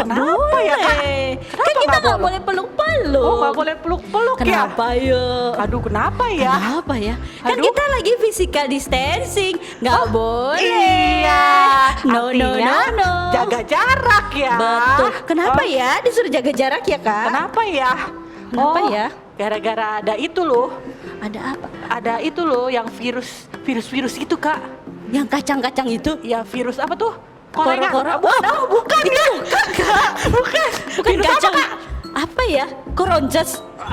Kenapa ya, Kak? Kan kita nggak boleh peluk-peluk. Oh, nggak boleh peluk-peluk ya? Kenapa ya? Aduh, kenapa ya? Kenapa ya? Kan Aduh. kita lagi physical distancing, nggak boleh. Iya. No, Artinya, no. jaga jarak ya. Betul. Kenapa Oh, ya disuruh jaga jarak ya, Kak? Kenapa ya? Kenapa ya? Gara-gara ada itu loh. Ada apa? Ada itu loh yang virus itu, Kak. Yang kacang-kacang itu? Ya virus apa tuh? Koro-koro. Bukan ya. Bukan, Kak. Bukan. Bukan Virus kacang. apa, Kak? Apa ya? Koronces.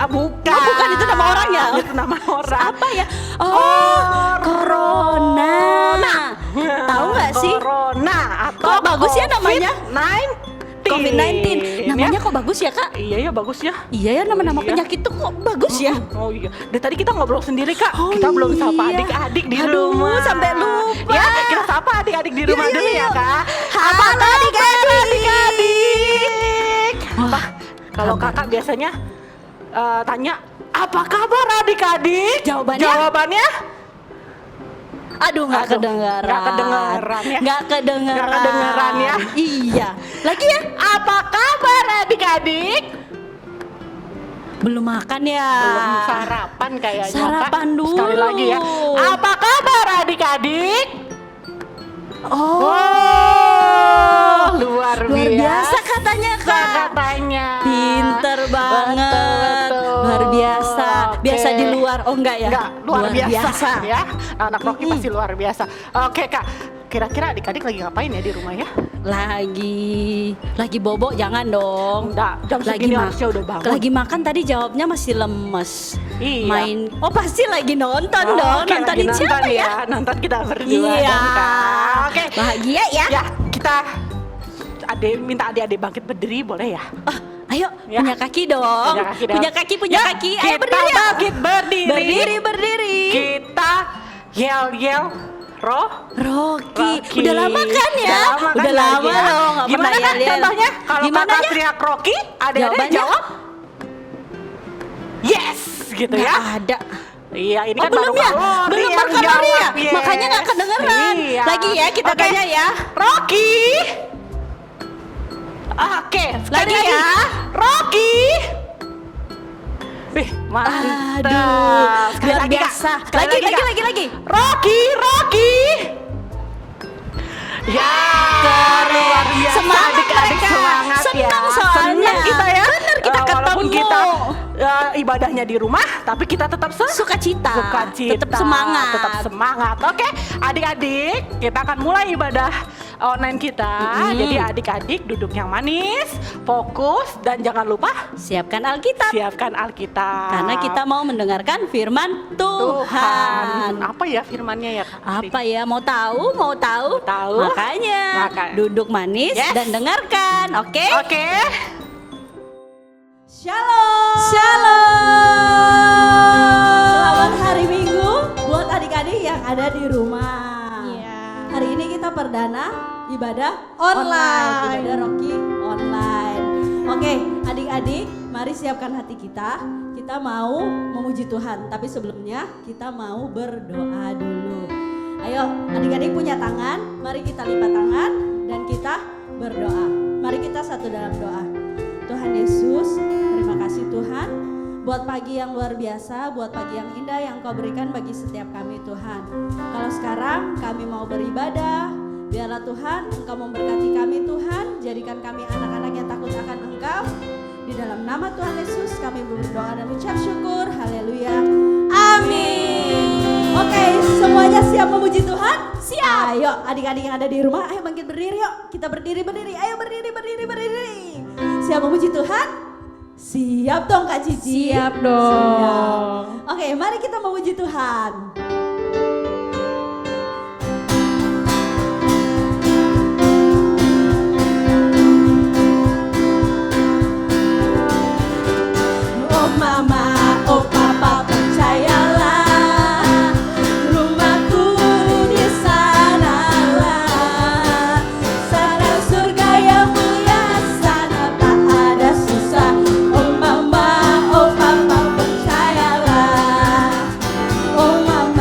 Bukan. Oh, bukan, itu nama orang ya? Itu nama orang. Apa ya? Oh, corona. Tahu nggak sih? Corona atau Kok bagus ya namanya? COVID-19. Namanya kok bagus ya, Kak? Iya ya, bagus ya. Iya ya, nama-nama Iya. penyakit tuh kok bagus ya? Oh iya. Dari tadi kita ngobrol sendiri, Kak. Oh, Kita belum sapa iya. adik-adik di Aduh, rumah. sampai lupa. Ya, kita sapa adik-adik di rumah Iya, dulu iya, ya, iya. Kak. Halo, adik-adik? Wah, Kalau kabar. Kakak biasanya tanya, apa kabar adik-adik? Jawabannya? Aduh, nggak Aduh, kedengeran. nggak kedengeran ya. Nggak kedengeran. Nggak kedengeran ya. Iya. Lagi ya? Apa kabar adik-adik? Belum makan ya? Belum sarapan kayaknya, Kak. Sarapan dulu. Sekali lagi ya. Apa kabar adik-adik? Oh, luar biasa katanya, Kak. Katanya. Pinter banget. Betul. Luar biasa. Biasa Oke. di luar. Oh enggak ya? Enggak, luar biasa ya. Anak Rocky pasti luar biasa. Oke, Kak. Kira-kira adik-adik lagi ngapain ya di rumah ya? Lagi bobo jangan dong. Enggak, jam segini harusnya udah bangun. Lagi makan tadi jawabnya masih lemes. Iya. Main. Oh pasti lagi nonton dong. Oke, Nontonin lagi siapa nonton ya? Nonton kita berdua Iya. dong, Kak. Oke. Bahagia ya? Ya, kita minta adik-adik bangkit berdiri boleh ya? Oh, ayo Ya. punya kaki dong. Punya kaki dong. Punya Ya, kaki. Ayo kita berdiri. ya. bangkit berdiri. Berdiri. Kita yel-yel Rocky. Udah lama kan ya? Udah nggak lama ya? loh. Nggak Gimana pernah kan yel-yel. contohnya? Kalau Gimana kakak ya? teriak Rocky, adik-adik Jawabannya? jawab yes gitu Nggak ya. ada. Iya, ini Oh, kan belum baru ya? kalori Belum yang berkalori ya? jawab, yes. Makanya nggak kedengeran. Iya. Lagi ya, kita Oke. tanya ya. Rocky. Oke, sekali Lagi lagi. ya. Rocky. Wih, mantap. Aduh, Sekali luar lagi, Kak. biasa. Sekali Kak. Lagi. Rocky. Ya, luar biasa. Semangat Adik-adik mereka. semangat ya. Senang soalnya. Senang kita ya. Bener, kita Walaupun ketemu. kita ibadahnya di rumah, tapi kita tetap Sukacita. sukacita. Tetap semangat. Tetap semangat. Oke, adik-adik, kita akan mulai ibadah online kita. Jadi adik-adik duduk yang manis, fokus, dan jangan lupa Siapkan Alkitab. siapkan Alkitab. Karena kita mau mendengarkan firman Tuhan. Apa ya firmannya ya, Kak? Apa ya? Mau tahu? Tahu. Makanya duduk manis Yes. dan dengarkan. Oke? Oke. Selamat hari Minggu buat adik-adik yang ada di rumah. Hari ini kita perdana ibadah online. Ibadah Rocky online. Oke, adik-adik, mari siapkan hati kita. Kita mau memuji Tuhan, tapi sebelumnya kita mau berdoa dulu. Ayo, adik-adik punya tangan, mari kita lipat tangan dan kita berdoa. Mari kita satu dalam doa. Tuhan Yesus, terima kasih Tuhan buat pagi yang luar biasa, buat pagi yang indah yang Kau berikan bagi setiap kami Tuhan. Kalau sekarang kami mau beribadah, biarlah Tuhan Engkau memberkati kami Tuhan, jadikan kami anak-anak yang takut akan Engkau. Di dalam nama Tuhan Yesus kami berdoa dan ucap syukur, haleluya, amin. Oke, semuanya siap memuji Tuhan? Siap. Ayo adik-adik yang ada di rumah, ayo bangkit berdiri yuk. Kita berdiri, ayo berdiri. Siap memuji Tuhan? Siap dong Kak Cici? Siap dong. Siap. Oke, mari kita memuji Tuhan. Oh mama, oh papa, percayalah, rumahku di sanalah, sana surga yang mulia, sana tak ada susah. Oh mama, oh papa, percayalah, oh mama.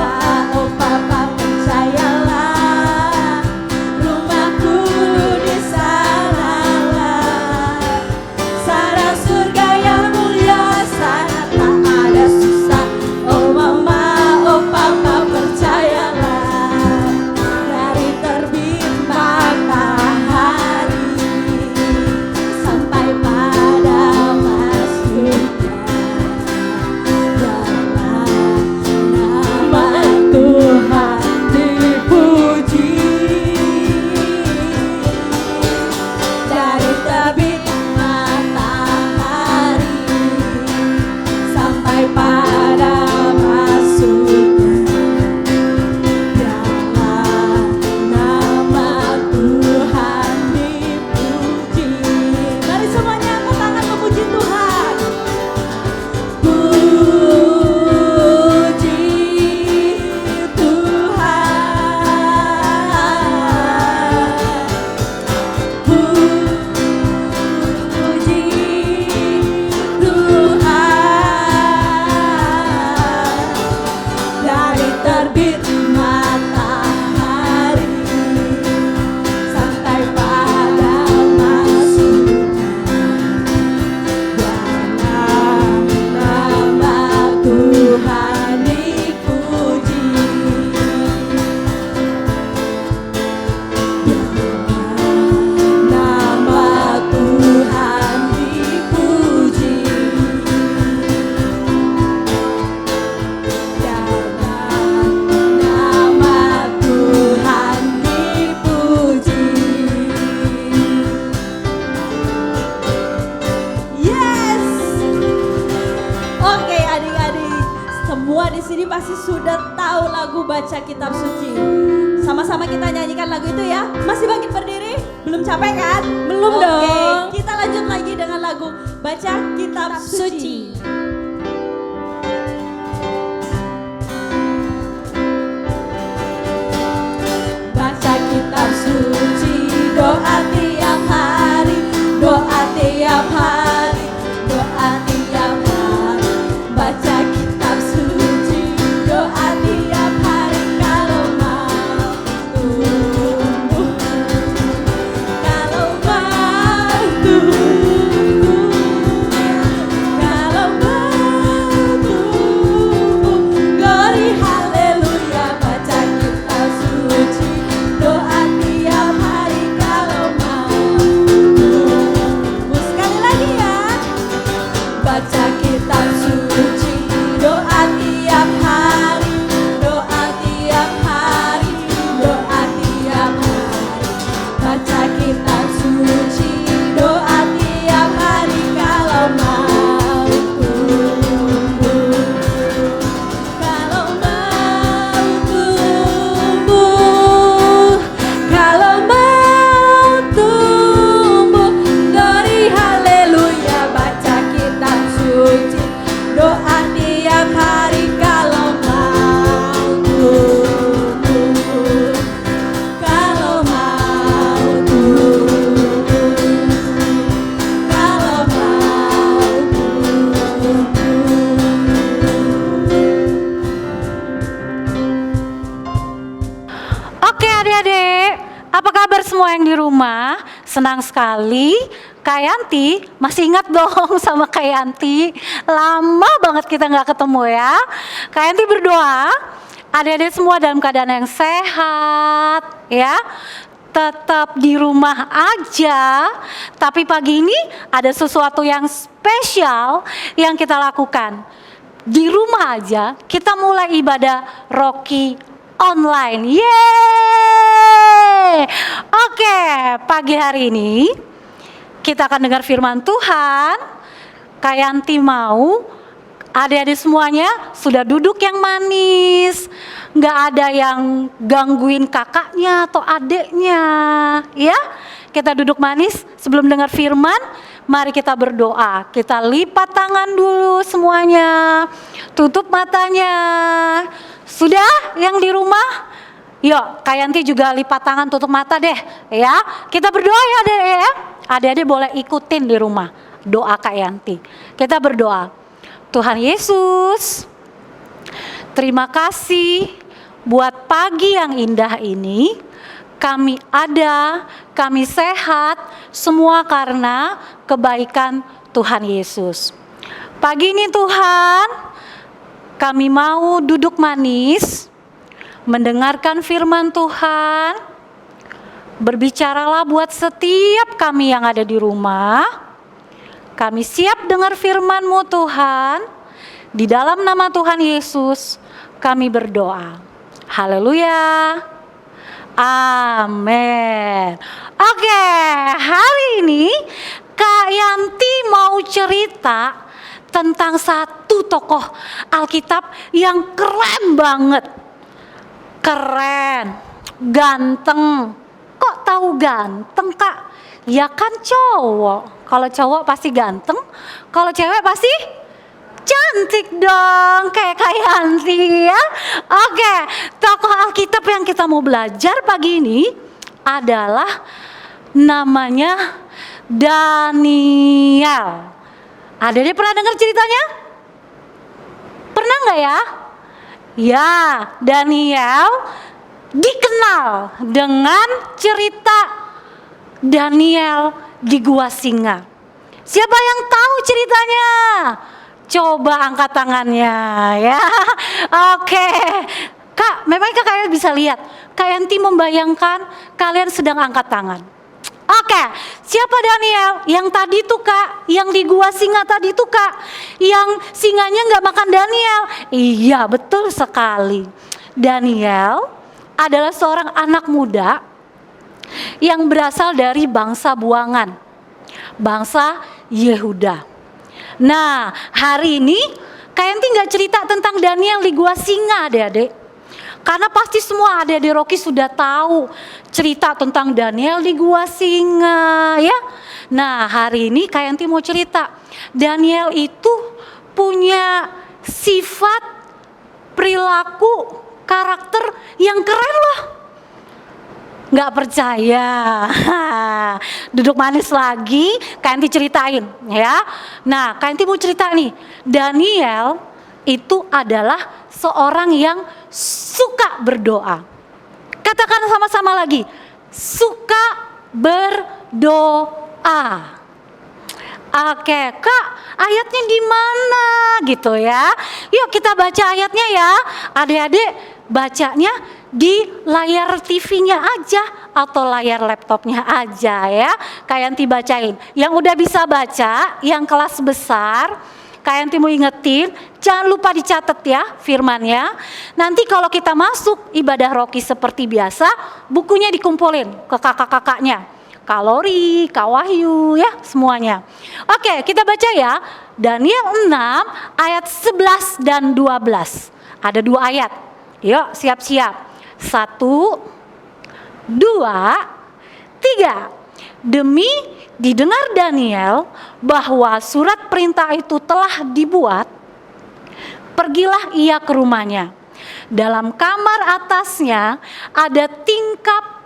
mampu baca kitab suci. Sama-sama kita nyanyikan lagu itu ya. Masih bangkit berdiri? Belum capek kan? Belum Oke, dong. kita lanjut lagi dengan lagu Baca Kitab Suci. Baca kitab suci, doa tiap hari, doa tiap hari, doa tiap hari. Baca kitab suci, doa tiap hari kalau mau tumbuh, kalau mau tumbuh, kalau mau tumbuh. Glory haleluya, baca kitab suci, doa tiap hari kalau mau tumbuh. Sekali lagi ya. Baca kitab suci, doa tiap hari, doa tiap hari, doa tiap hari. Baca kitab suci, doa tiap hari kalau mau tumbuh, kalau mau tumbuh, kalau mau tumbuh. Glory haleluya, baca kitab suci, doa tiap hari kalau mau tumbuh, kalau mau tumbuh, kalau mau Oke adik-adik, apa kabar semua yang di rumah? Senang sekali. Kak Yanti, masih ingat dong sama Kak Yanti? Lama banget kita nggak ketemu ya. Kak Yanti berdoa, adik-adik semua dalam keadaan yang sehat ya. Tetap di rumah aja, tapi pagi ini ada sesuatu yang spesial yang kita lakukan. Di rumah aja, kita mulai ibadah Rocky online. Yeay! Oke, pagi hari ini kita akan dengar firman Tuhan. Kak Yanti mau adik-adik semuanya sudah duduk yang manis, nggak ada yang gangguin kakaknya atau adiknya, ya. Kita duduk manis sebelum dengar firman. Mari kita berdoa. Kita lipat tangan dulu semuanya, tutup matanya. Sudah yang di rumah? Yuk, Kak Yanti juga lipat tangan, tutup mata deh, ya. Kita berdoa ya, adik ya. Adik-adik boleh ikutin di rumah doa Kak Yanti. Kita berdoa. Tuhan Yesus, terima kasih buat pagi yang indah ini. Kami ada, kami sehat, semua karena kebaikan Tuhan Yesus. Pagi ini Tuhan, kami mau duduk manis, mendengarkan firman Tuhan. Berbicaralah buat setiap kami yang ada di rumah. Kami siap dengar firman-Mu Tuhan. Di dalam nama Tuhan Yesus kami berdoa. Haleluya. Amin. Oke, hari ini Kak Yanti mau cerita tentang satu tokoh Alkitab yang keren banget. Keren, ganteng. Kok tahu ganteng, Kak? Ya kan cowok. Kalau cowok pasti ganteng, kalau cewek pasti cantik dong, kayak Kak Yanti ya. Oke, tokoh Alkitab yang kita mau belajar pagi ini adalah namanya Daniel. Ada pernah dengar ceritanya? Pernah nggak ya? Ya, Daniel dikenal dengan cerita Daniel di Gua Singa. Siapa yang tahu ceritanya? Coba angkat tangannya ya. Oke. Kak, memangnya kalian bisa lihat? Kak Yanti membayangkan kalian sedang angkat tangan. Oke, siapa Daniel? Yang tadi tuh Kak, yang di Gua Singa tadi tuh Kak, yang singanya nggak makan Daniel. Iya, betul sekali. Daniel adalah seorang anak muda yang berasal dari bangsa buangan, bangsa Yehuda. Nah, hari ini Kak Yanti nggak cerita tentang Daniel di Gua Singa, adik-adik. Karena pasti semua adik-adik Rocky sudah tahu cerita tentang Daniel di Gua Singa ya. Nah hari ini Kak Yanti mau cerita. Daniel itu punya sifat, perilaku, karakter yang keren loh. Nggak percaya? Duduk manis lagi, Kak Yanti ceritain ya. Nah Kak Yanti mau cerita nih, Daniel itu adalah seorang yang suka berdoa. Katakan sama-sama lagi, suka berdoa. Oke, Kak, ayatnya di mana gitu ya? Yuk kita baca ayatnya ya. Adik-adik bacanya di layar TV-nya aja atau layar laptopnya aja ya. Kak Yanti bacain. Yang udah bisa baca, yang kelas besar, Kak Yanti mau ingetin, jangan lupa dicatat ya firmannya. Nanti kalau kita masuk ibadah Rocky seperti biasa, bukunya dikumpulin ke kakak-kakaknya. Kak Lori, Kak Wahyu ya semuanya. Oke kita baca ya. Daniel 6 ayat 11 dan 12. Ada 2 ayat. Yuk siap-siap. 1, 2, 3. Demi didengar Daniel bahwa surat perintah itu telah dibuat, pergilah ia ke rumahnya. Dalam kamar atasnya ada tingkap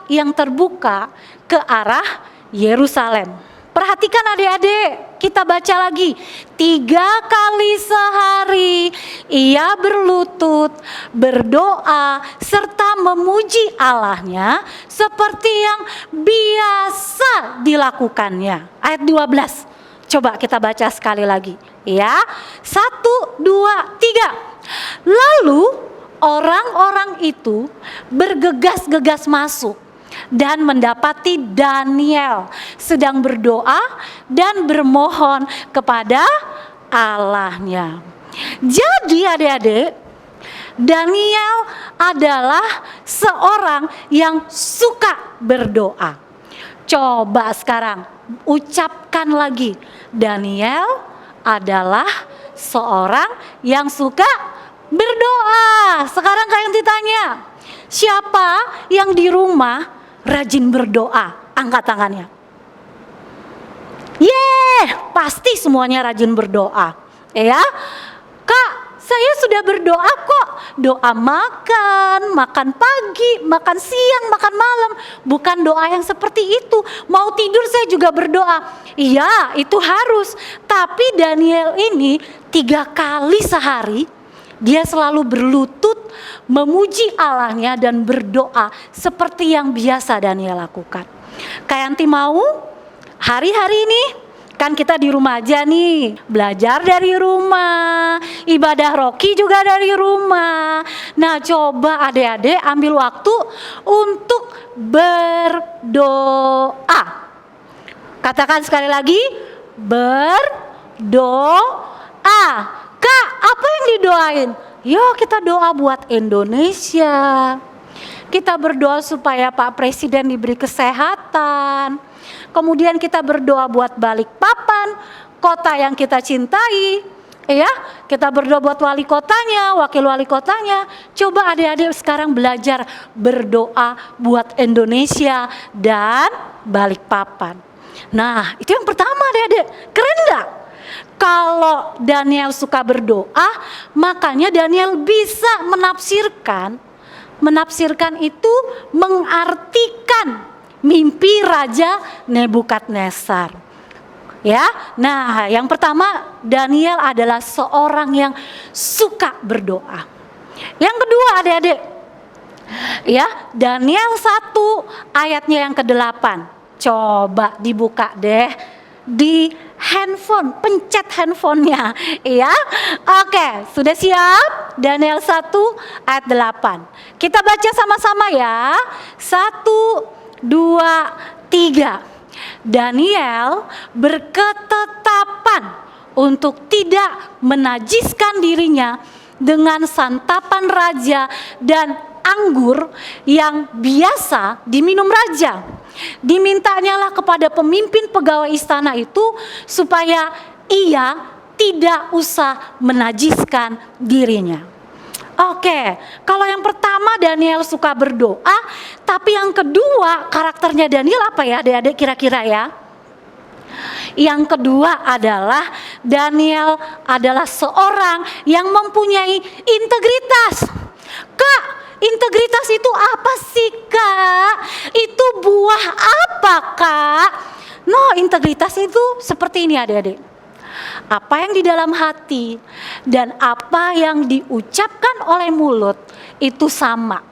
yang terbuka ke arah Yerusalem. Perhatikan adik-adik, kita baca lagi. 3 kali sehari ia berlutut, berdoa, serta memuji Allahnya seperti yang biasa dilakukannya. Ayat 12, coba kita baca sekali lagi. Ya, 1, 2, 3. Lalu orang-orang itu bergegas-gegas masuk dan mendapati Daniel sedang berdoa dan bermohon kepada Allahnya. Jadi adik-adik, Daniel adalah seorang yang suka berdoa. Coba sekarang ucapkan lagi, Daniel adalah seorang yang suka berdoa. Sekarang Kak Yanti tanya, siapa yang di rumah rajin berdoa? Angkat tangannya. Pasti semuanya rajin berdoa. Ya, Kak, saya sudah berdoa kok. Doa makan pagi, makan siang, makan malam. Bukan doa yang seperti itu. Mau tidur saya juga berdoa. Iya, itu harus. Tapi Daniel ini 3 kali sehari dia selalu berlutut, memuji Allahnya dan berdoa seperti yang biasa Daniel lakukan. Kak Yanti mau hari-hari ini, kan kita di rumah aja nih, belajar dari rumah, ibadah Rocky juga dari rumah. Nah coba adik-adik ambil waktu untuk berdoa. Katakan sekali lagi, berdoa. Kak, apa yang didoain? Yuk kita doa buat Indonesia. Kita berdoa supaya Pak Presiden diberi kesehatan. Kemudian kita berdoa buat Balikpapan, kota yang kita cintai. Ya, kita berdoa buat wali kotanya, wakil wali kotanya. Coba adik-adik sekarang belajar berdoa buat Indonesia dan Balikpapan. Nah, itu yang pertama adik-adik. Keren gak? Kalau Daniel suka berdoa, makanya Daniel bisa menafsirkan itu mengartikan mimpi Raja Nebukadnezar. Ya, nah yang pertama Daniel adalah seorang yang suka berdoa. Yang kedua adik-adik, ya Daniel 1 ayatnya yang ke-8. Coba dibuka deh di handphone, pencet handphonenya, ya. Oke, sudah siap? Daniel 1 ayat 8. Kita baca sama-sama ya. 1, 2, 3. Daniel berketetapan untuk tidak menajiskan dirinya dengan santapan raja dan anggur yang biasa diminum raja. Dimintanya lah kepada pemimpin pegawai istana itu supaya ia tidak usah menajiskan dirinya. Oke, kalau yang pertama Daniel suka berdoa, tapi yang kedua karakternya Daniel apa ya adik-adik kira-kira ya? Yang kedua adalah Daniel adalah seorang yang mempunyai integritas. Kak, integritas itu apa sih Kak? Itu buah apa Kak? No, integritas itu seperti ini adik-adik. Apa yang di dalam hati dan apa yang diucapkan oleh mulut itu sama.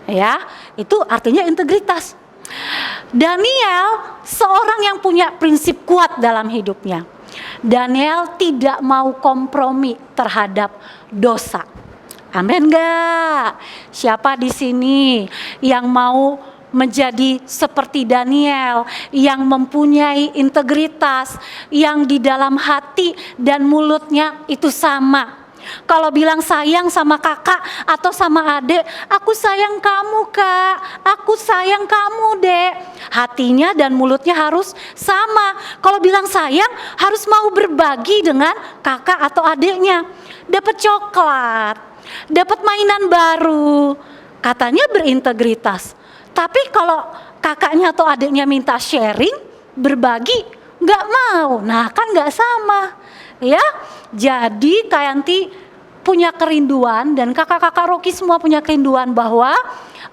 Ya, itu artinya integritas. Daniel seorang yang punya prinsip kuat dalam hidupnya. Daniel tidak mau kompromi terhadap dosa. Amin enggak? Siapa di sini yang mau menjadi seperti Daniel yang mempunyai integritas, yang di dalam hati dan mulutnya itu sama? Kalau bilang sayang sama kakak atau sama adik, aku sayang kamu kak, aku sayang kamu dek. Hatinya dan mulutnya harus sama. Kalau bilang sayang harus mau berbagi dengan kakak atau adiknya. Dapat coklat, dapat mainan baru, katanya berintegritas. Tapi kalau kakaknya atau adiknya minta sharing, berbagi, nggak mau. Nah kan nggak sama. Ya, jadi Kak Yanti punya kerinduan dan kakak-kakak Rocky semua punya kerinduan bahwa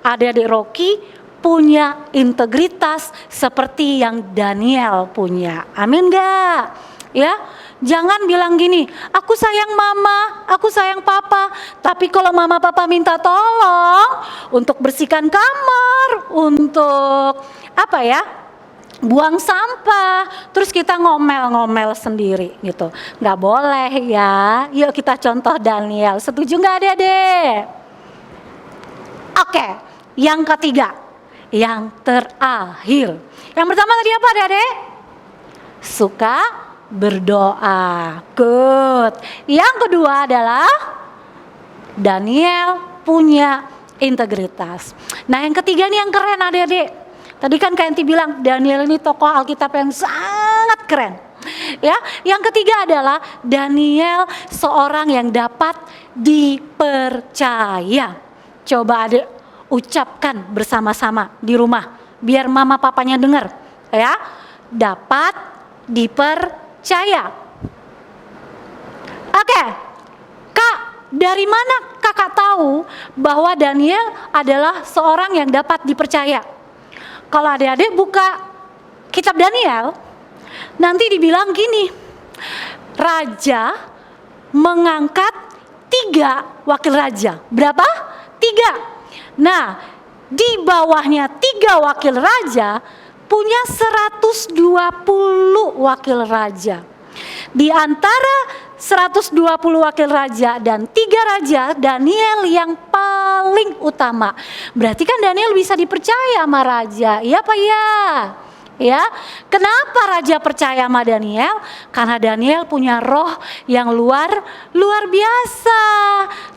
adik-adik Rocky punya integritas seperti yang Daniel punya. Amin gak? Ya, jangan bilang gini, aku sayang mama, aku sayang papa, tapi kalau mama papa minta tolong untuk bersihkan kamar, untuk apa ya? Buang sampah, terus kita ngomel-ngomel sendiri gitu. Nggak boleh ya. Yuk kita contoh Daniel. Setuju nggak adik-adik? Oke, yang ketiga, yang terakhir. Yang pertama tadi apa adik-adik? Suka berdoa. Good. Yang kedua adalah Daniel punya integritas. Nah yang ketiga nih yang keren adik-adik. Tadi kan Kak Yanti bilang Daniel ini tokoh Alkitab yang sangat keren. Ya, yang ketiga adalah Daniel seorang yang dapat dipercaya. Coba adik ucapkan bersama-sama di rumah biar mama papanya dengar ya. Dapat dipercaya. Oke. Kak, dari mana kakak tahu bahwa Daniel adalah seorang yang dapat dipercaya? Kalau adik-adik buka kitab Daniel, nanti dibilang gini, raja mengangkat 3 wakil raja. Berapa? 3. Nah, di bawahnya 3 wakil raja punya 120 wakil raja. Di antara 120 wakil raja dan 3 raja, Daniel yang paling utama. Berarti kan Daniel bisa dipercaya sama raja, iya apa ya? Ya, kenapa raja percaya sama Daniel? Karena Daniel punya roh yang luar biasa.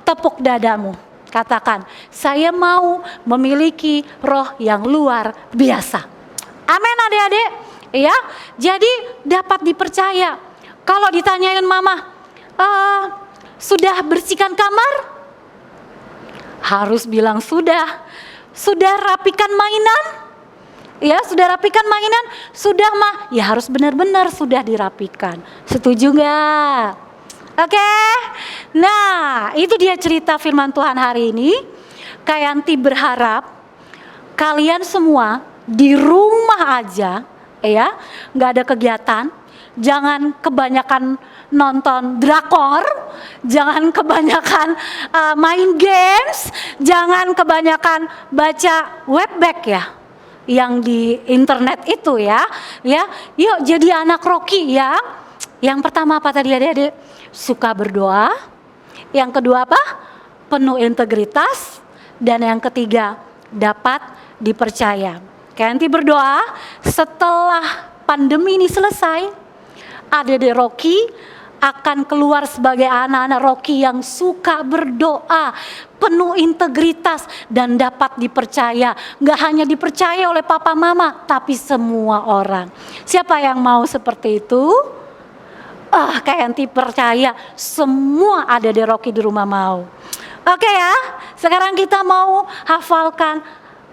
Tepuk dadamu, katakan, saya mau memiliki roh yang luar biasa. Amin adik-adik. Ya, jadi dapat dipercaya. Kalau ditanyain mama, sudah bersihkan kamar? Harus bilang sudah. Sudah rapikan mainan? Ya, sudah rapikan mainan? Sudah mah? Ya harus benar-benar sudah dirapikan. Setuju nggak? Oke. Nah, itu dia cerita firman Tuhan hari ini. Kak Yanti berharap kalian semua di rumah aja, ya, nggak ada kegiatan. Jangan kebanyakan nonton drakor, jangan kebanyakan main games, jangan kebanyakan baca webback ya, yang di internet itu ya. Ya, yuk jadi anak Rocky ya. Yang pertama apa tadi adik-adik? Suka berdoa. Yang kedua apa? Penuh integritas. Dan yang ketiga dapat dipercaya. Kayak nanti berdoa setelah pandemi ini selesai, adik-adik Rocky akan keluar sebagai anak-anak Rocky yang suka berdoa, penuh integritas dan dapat dipercaya. Gak hanya dipercaya oleh papa mama, tapi semua orang. Siapa yang mau seperti itu? Kayak Yanti percaya semua adik-adik Rocky di rumah mau. Oke ya, sekarang kita mau hafalkan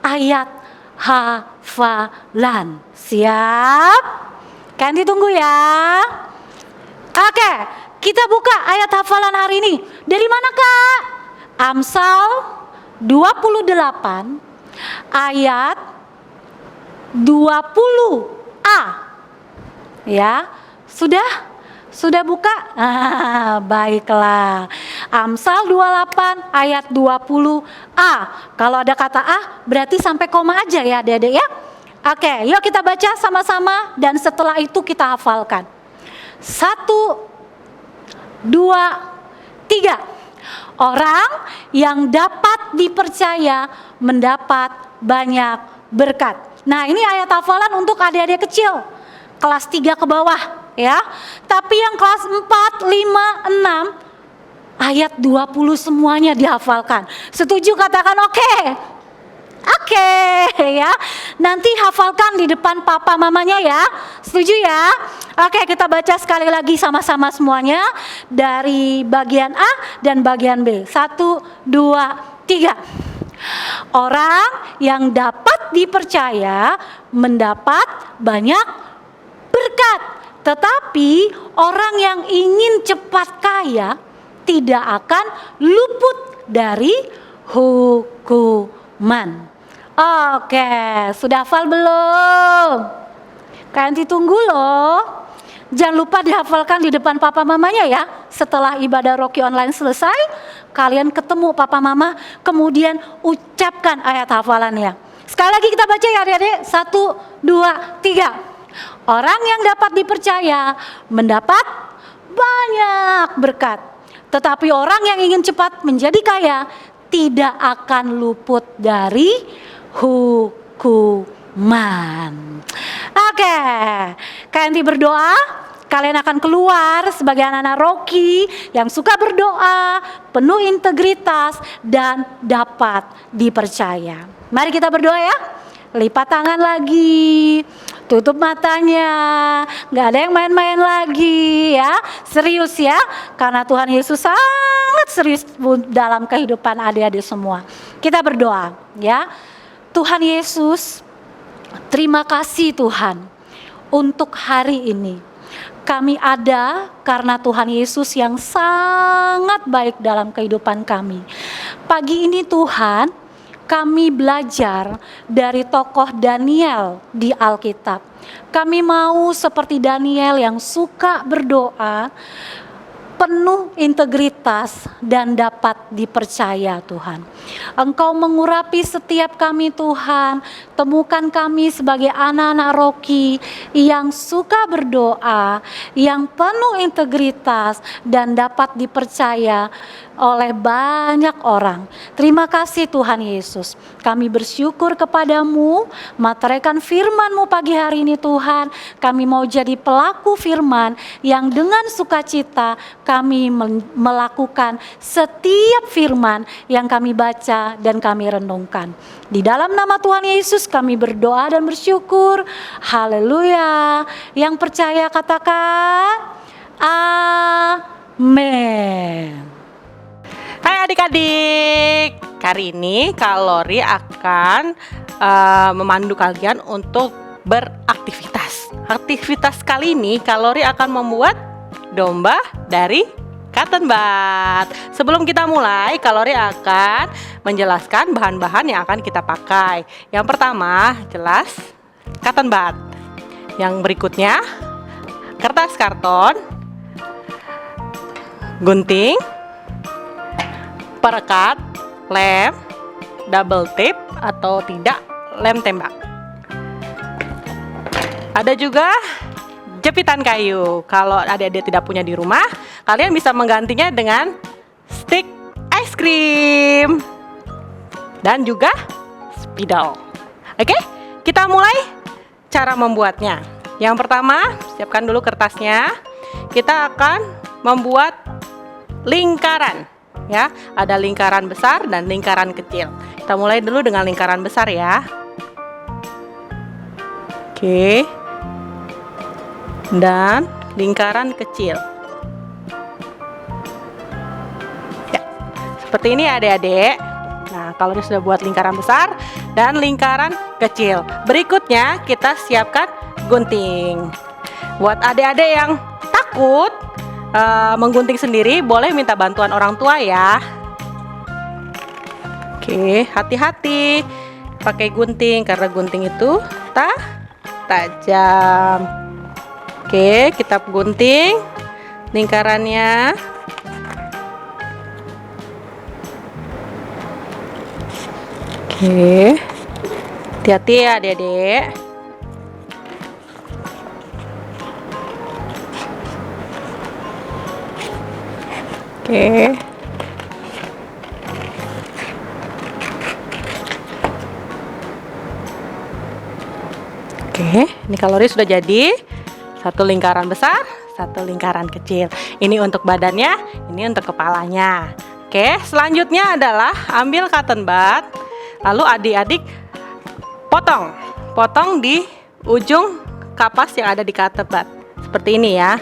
ayat hafalan. Siap? Kan ditunggu ya. Oke, kita buka ayat hafalan hari ini. Dari mana Kak? Amsal 28 ayat 20a. Ya, sudah buka? Baiklah. Amsal 28 ayat 20a. Kalau ada kata A berarti sampai koma aja ya Adik-adik ya. Oke, yuk kita baca sama-sama dan setelah itu kita hafalkan. 1, 2, 3. Orang yang dapat dipercaya mendapat banyak berkat. Nah, ini ayat hafalan untuk adik-adik kecil kelas 3 ke bawah ya. Tapi yang kelas 4, 5, 6 ayat 20 semuanya dihafalkan. Setuju katakan oke. Oke ya. Nanti hafalkan di depan papa mamanya ya. Setuju ya? Oke, kita baca sekali lagi sama-sama semuanya dari bagian A dan bagian B. 1, 2, 3. Orang yang dapat dipercaya mendapat banyak berkat. Tetapi orang yang ingin cepat kaya tidak akan luput dari hukuman. Oke, sudah hafal belum? Kalian ditunggu loh. Jangan lupa dihafalkan di depan papa mamanya ya. Setelah ibadah Rocky Online selesai, kalian ketemu papa mama, kemudian ucapkan ayat hafalannya. Sekali lagi kita baca ya adik-adik. 1, 2, 3. Orang yang dapat dipercaya mendapat banyak berkat. Tetapi orang yang ingin cepat menjadi kaya tidak akan luput dari hukuman. Oke, kalian berdoa, kalian akan keluar sebagai anak-anak Rocky yang suka berdoa, penuh integritas dan dapat dipercaya. Mari kita berdoa ya. Lipat tangan lagi, tutup matanya, gak ada yang main-main lagi ya. Serius ya, karena Tuhan Yesus sangat serius dalam kehidupan adik-adik semua. Kita berdoa ya. Tuhan Yesus, terima kasih Tuhan untuk hari ini. Kami ada karena Tuhan Yesus yang sangat baik dalam kehidupan kami. Pagi ini Tuhan, kami belajar dari tokoh Daniel di Alkitab. Kami mau seperti Daniel yang suka berdoa, penuh integritas dan dapat dipercaya Tuhan. Engkau mengurapi setiap kami Tuhan. Temukan kami sebagai anak-anak Rocky yang suka berdoa, yang penuh integritas dan dapat dipercaya oleh banyak orang. Terima kasih Tuhan Yesus. Kami bersyukur kepadamu, materaikan firman-Mu pagi hari ini Tuhan. Kami mau jadi pelaku firman yang dengan sukacita kami melakukan setiap firman yang kami baca dan kami renungkan. Di dalam nama Tuhan Yesus kami berdoa dan bersyukur. Haleluya. Yang percaya katakan amin. Hai adik-adik, hari ini Kak Lori akan memandu kalian untuk beraktivitas. Aktivitas kali ini Kak Lori akan membuat domba dari cotton bud. Sebelum kita mulai, Kak Lori akan menjelaskan bahan-bahan yang akan kita pakai. Yang pertama, jelas cotton bud. Yang berikutnya, kertas karton, gunting, perekat, lem, double tape atau tidak lem tembak. Ada juga jepitan kayu. Kalau adik-adik tidak punya di rumah, kalian bisa menggantinya dengan stick es krim dan juga spidol. Oke, kita mulai cara membuatnya. Yang pertama, siapkan dulu kertasnya. Kita akan membuat lingkaran. Ya, ada lingkaran besar dan lingkaran kecil. Kita mulai dulu dengan lingkaran besar ya. Oke. Dan lingkaran kecil. Ya, seperti ini adik-adik. Nah, kalori sudah buat lingkaran besar dan lingkaran kecil. Berikutnya kita siapkan gunting. Buat adik-adik yang takut menggunting sendiri, boleh minta bantuan orang tua ya. Oke, hati-hati pakai gunting karena gunting itu tajam. Oke, kita gunting lingkarannya. Oke, hati-hati ya adik-adik. Oke. Oke, ini kalori sudah jadi. Satu lingkaran besar, satu lingkaran kecil. Ini untuk badannya, ini untuk kepalanya. Oke, selanjutnya adalah ambil cotton bud. Lalu adik-adik potong di ujung kapas yang ada di cotton bud. Seperti ini ya.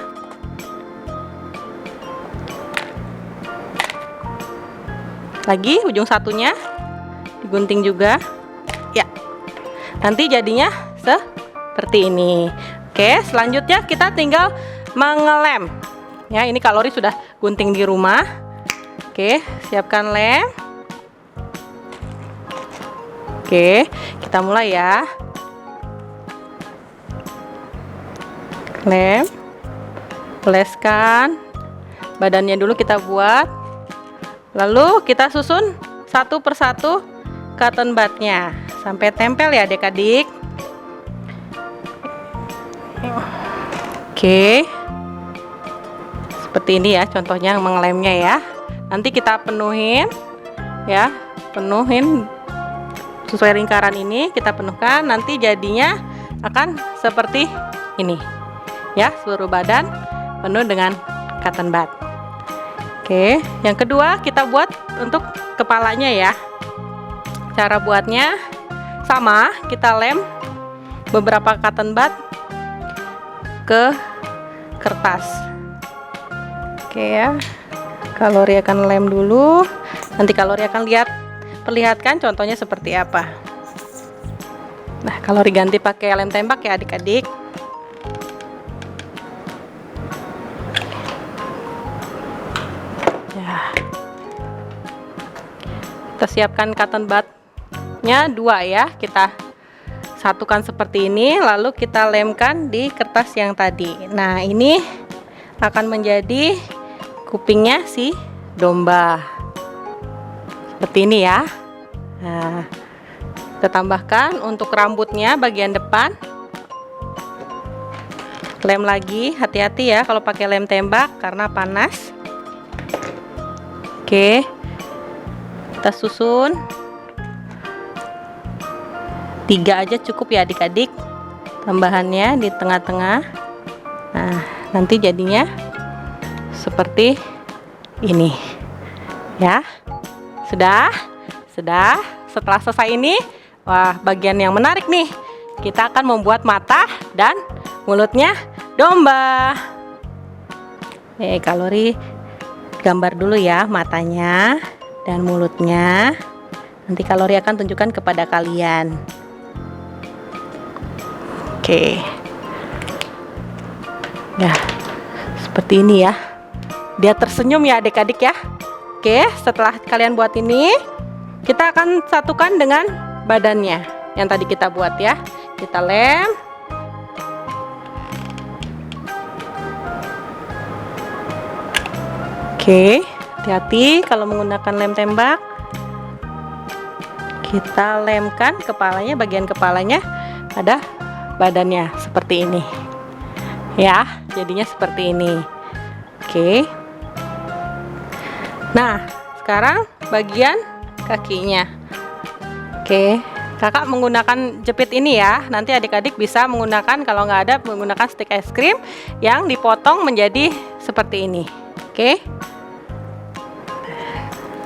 Lagi ujung satunya digunting juga. Ya. Nanti jadinya seperti ini. Oke, selanjutnya kita tinggal mengelem. Ya, ini kalori sudah gunting di rumah. Oke, siapkan lem. Oke, kita mulai ya. Lem. Oleskan. Badannya dulu kita buat. Lalu kita susun satu persatu cotton budnya sampai tempel ya adik-adik. Oke, seperti ini ya contohnya mengelemnya ya. Nanti kita penuhin ya, penuhin sesuai lingkaran ini kita penuhkan. Nanti jadinya akan seperti ini ya, seluruh badan penuh dengan cotton bud. Oke, yang kedua kita buat untuk kepalanya ya. Cara buatnya sama, kita lem beberapa cotton bud ke kertas. Oke ya, kalori akan lem dulu. Nanti kalori akan perlihatkan contohnya seperti apa. Nah, kalori ganti pakai lem tembak ya adik-adik. Ya, kita siapkan cotton budnya 2 ya. Kita satukan seperti ini, lalu kita lemkan di kertas yang tadi. Nah, ini akan menjadi kupingnya si domba. Seperti ini ya. Nah, kita tambahkan untuk rambutnya bagian depan. Lem lagi, hati-hati ya kalau pakai lem tembak karena panas. Oke, kita susun 3 aja cukup ya adik-adik, tambahannya di tengah-tengah. Nah, nanti jadinya seperti ini ya. Sudah. Setelah selesai ini, wah, bagian yang menarik nih, kita akan membuat mata dan mulutnya domba. Kalori gambar dulu ya matanya dan mulutnya. Nanti kalori akan tunjukkan kepada kalian. Oke. Ya, seperti ini ya. Dia tersenyum ya adik-adik ya. Oke, setelah kalian buat ini, kita akan satukan dengan badannya yang tadi kita buat ya. Kita lem. Oke, hati-hati kalau menggunakan lem tembak. Kita lemkan kepalanya, bagian kepalanya ada badannya seperti ini ya, jadinya seperti ini. Oke, nah sekarang bagian kakinya. Oke, kakak menggunakan jepit ini ya. Nanti adik-adik bisa menggunakan, kalau nggak ada, menggunakan stik es krim yang dipotong menjadi seperti ini. Oke,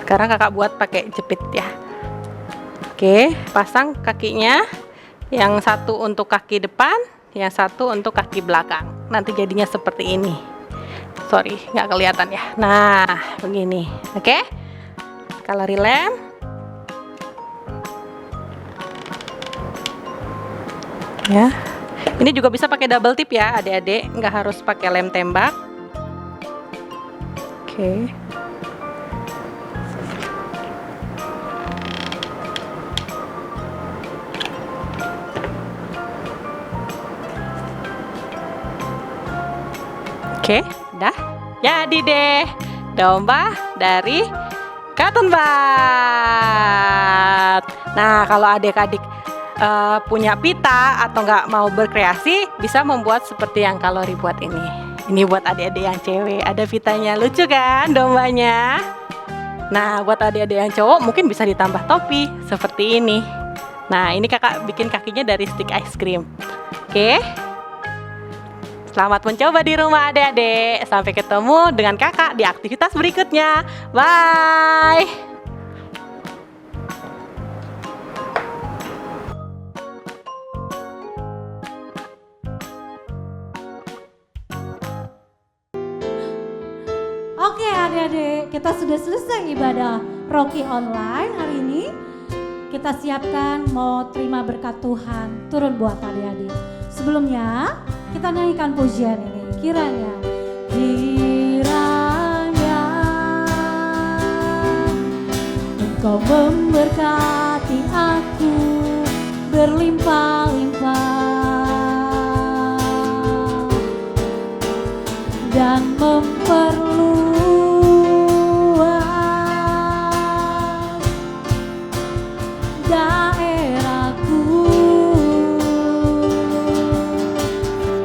sekarang kakak buat pakai jepit ya. Oke, pasang kakinya. Yang satu untuk kaki depan, yang satu untuk kaki belakang. Nanti jadinya seperti ini. Sorry, nggak kelihatan ya. Nah, begini. Oke. coloring lamp. Ya, ini juga bisa pakai double tip ya adik-adik, nggak harus pakai lem tembak. Oke. Oke, udah. Jadi deh, domba dari Cartoon Bud. Nah, kalau adik-adik punya pita atau nggak mau berkreasi, bisa membuat seperti yang Kalori buat ini. Ini buat adik-adik yang cewek, ada pitanya, lucu kan dombanya? Nah, buat adik-adik yang cowok mungkin bisa ditambah topi seperti ini. Nah, ini kakak bikin kakinya dari stick ice cream. Oke. Selamat mencoba di rumah adik-adik. Sampai ketemu dengan kakak di aktivitas berikutnya. Bye. Oke adik-adik, kita sudah selesai ibadah Rocky online hari ini. Kita siapkan mau terima berkat Tuhan turun buat adik-adik. Sebelumnya kita nyanyikan pujian ini. Kiranya Engkau memberkati aku berlimpah-limpah dan memperluas daerahku,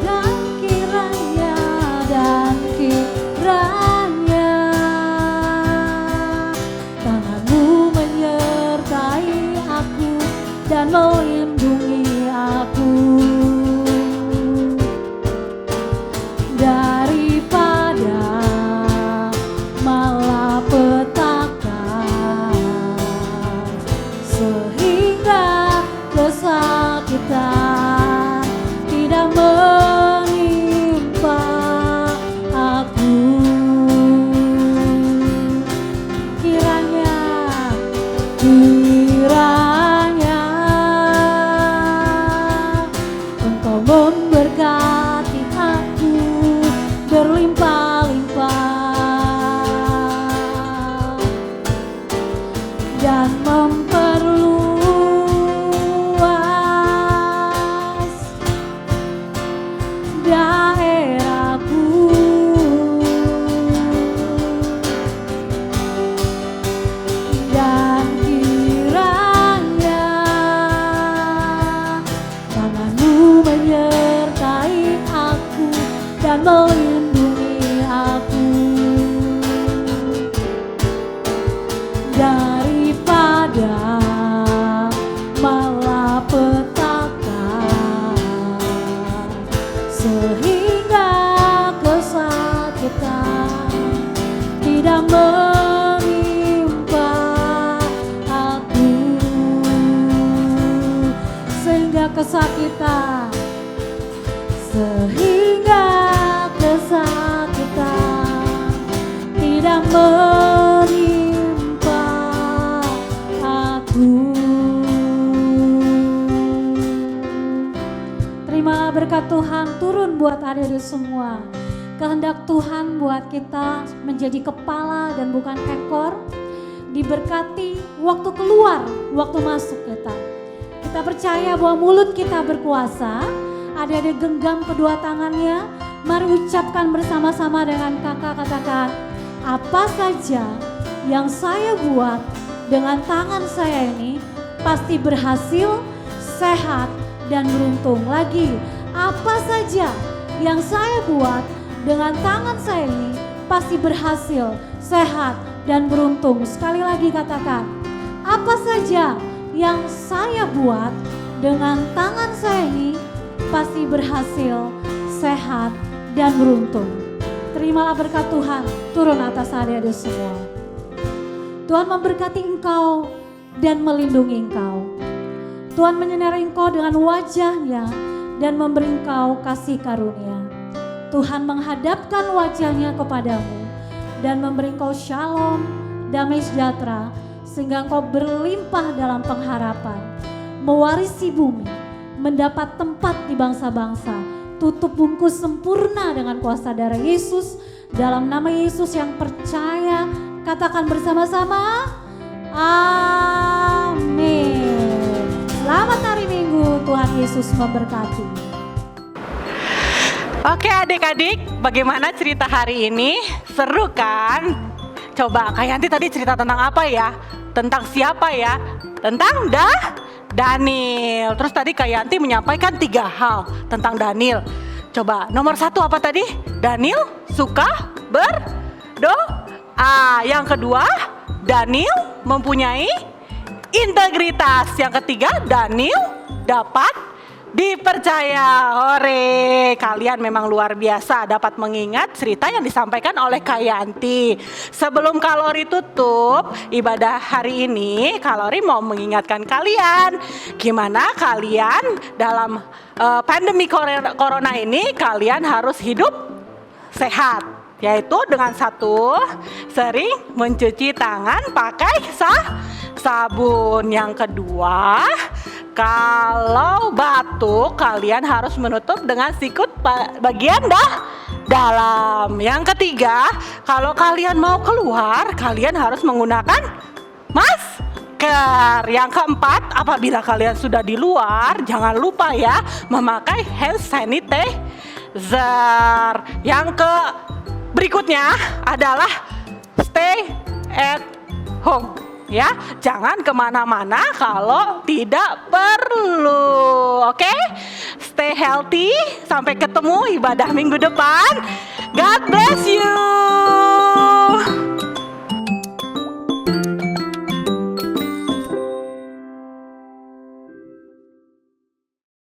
dan kiranya tanganmu menyertai aku dan melindungi aku daripada malapetaka, sehingga kesakitan tidak menimpa aku. Kiranya Engkau memberkati aku berlimpah-limpah dan memperluas daerahku, dan kiranya tanganmu menyertai aku dan melindungi aku daripada malapetaka, sehingga kesakitan tidak menimpa aku, sehingga kesakitan tidak menimpa aku. Terima berkat Tuhan turun buat adik-adik semua. Kehendak Tuhan buat kita menjadi kepala dan bukan ekor. Diberkati waktu keluar, waktu masuk kita. Kita percaya bahwa mulut kita berkuasa. Adik-adik genggam kedua tangannya. Mari ucapkan bersama-sama dengan kakak, katakan, apa saja yang saya buat dengan tangan saya ini pasti berhasil, sehat, dan beruntung. Lagi, apa saja yang saya buat dengan tangan saya ini pasti berhasil, sehat, dan beruntung. Sekali lagi katakan, apa saja yang saya buat dengan tangan saya ini pasti berhasil, sehat, dan beruntung. Terimalah berkat Tuhan turun atas adik-adik semua. Tuhan memberkati engkau dan melindungi engkau. Tuhan menyinari engkau dengan wajahnya dan memberi engkau kasih karunia. Tuhan menghadapkan wajahnya kepadamu dan memberi engkau shalom, damai sejahtera, sehingga engkau berlimpah dalam pengharapan, mewarisi bumi, mendapat tempat di bangsa-bangsa. Tutup bungkus sempurna dengan kuasa darah Yesus. Dalam nama Yesus yang percaya, katakan bersama-sama, amin. Selamat hari Minggu, Tuhan Yesus memberkati. Oke adik-adik, bagaimana cerita hari ini? Seru kan? Coba Kak Yanti tadi cerita tentang apa ya? Tentang siapa ya? Tentang Daniel. Terus tadi Kak Yanti menyampaikan 3 hal tentang Daniel. Coba nomor 1 apa tadi? Daniel suka berdoa. Yang kedua, Daniel mempunyai integritas. Yang ketiga, Daniel dapat dipercaya. Hore, kalian memang luar biasa dapat mengingat cerita yang disampaikan oleh Kak Yanti. Sebelum Kalori tutup ibadah hari ini, Kalori mau mengingatkan kalian gimana kalian dalam pandemi corona ini kalian harus hidup sehat, yaitu dengan 1, sering mencuci tangan pakai sabun. Yang kedua, kalau batuk kalian harus menutup dengan sikut bagian dalam. Yang ketiga, kalau kalian mau keluar kalian harus menggunakan masker. Yang keempat, apabila kalian sudah di luar jangan lupa ya memakai hand sanitizer. Yang berikutnya adalah stay at home. Ya, jangan kemana-mana kalau tidak perlu. Oke, stay healthy. Sampai ketemu ibadah minggu depan. God bless you.